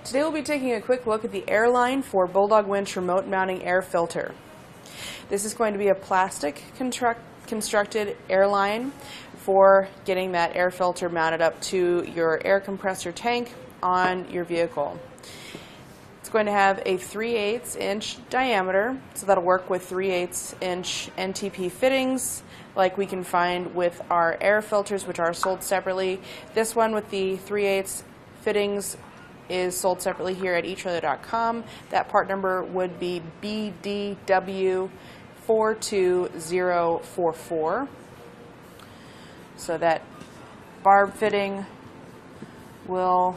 Today we'll be taking a quick look at the air line for Bulldog Winch Remote Mounting Air Filter. This is going to be a plastic constructed air line for getting that air filter mounted up to your air compressor tank on your vehicle. It's going to have a 3/8 inch diameter, so that'll work with 3/8 inch NTP fittings like we can find with our air filters, which are sold separately. This one with the 3/8 fittings is sold separately here at etrailer.com. That part number would be BDW42044. So that barb fitting will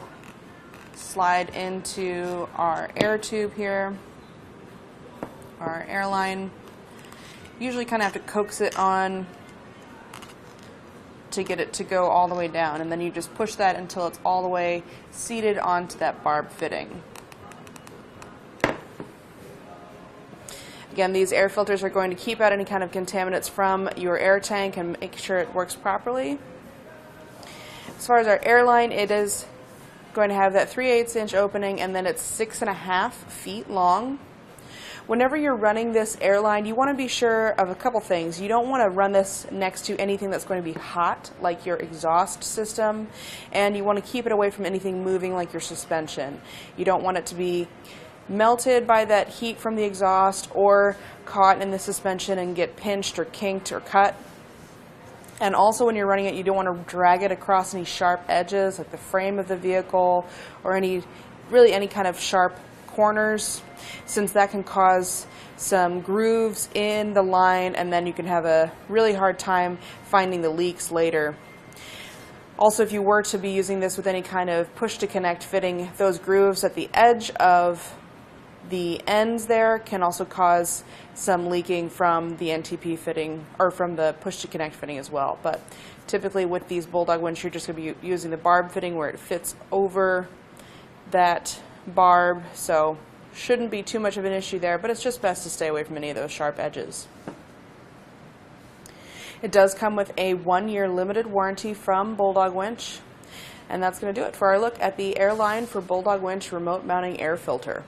slide into our air tube here, our airline. Usually kind of have to coax it on to get it to go all the way down, and then you just push that until it's all the way seated onto that barb fitting. Again, these air filters are going to keep out any kind of contaminants from your air tank and make sure it works properly. As far as our airline, it is going to have that 3/8 inch opening, and then it's 6.5 feet long. Whenever you're running this airline, you want to be sure of a couple things. You don't want to run this next to anything that's going to be hot, like your exhaust system, and you want to keep it away from anything moving, like your suspension. You don't want it to be melted by that heat from the exhaust or caught in the suspension and get pinched or kinked or cut. And also when you're running it, you don't want to drag it across any sharp edges like the frame of the vehicle or really any kind of sharp corners, since that can cause some grooves in the line, and then you can have a really hard time finding the leaks later. Also, if you were to be using this with any kind of push-to-connect fitting, those grooves at the edge of the ends there can also cause some leaking from the NTP fitting or from the push-to-connect fitting as well. But typically with these Bulldog Winch, you're just going to be using the barb fitting where it fits over that barb, so shouldn't be too much of an issue there, but it's just best to stay away from any of those sharp edges. It does come with a 1-year limited warranty from Bulldog Winch, and that's going to do it for our look at the airline for Bulldog Winch Remote Mounting Air Filter.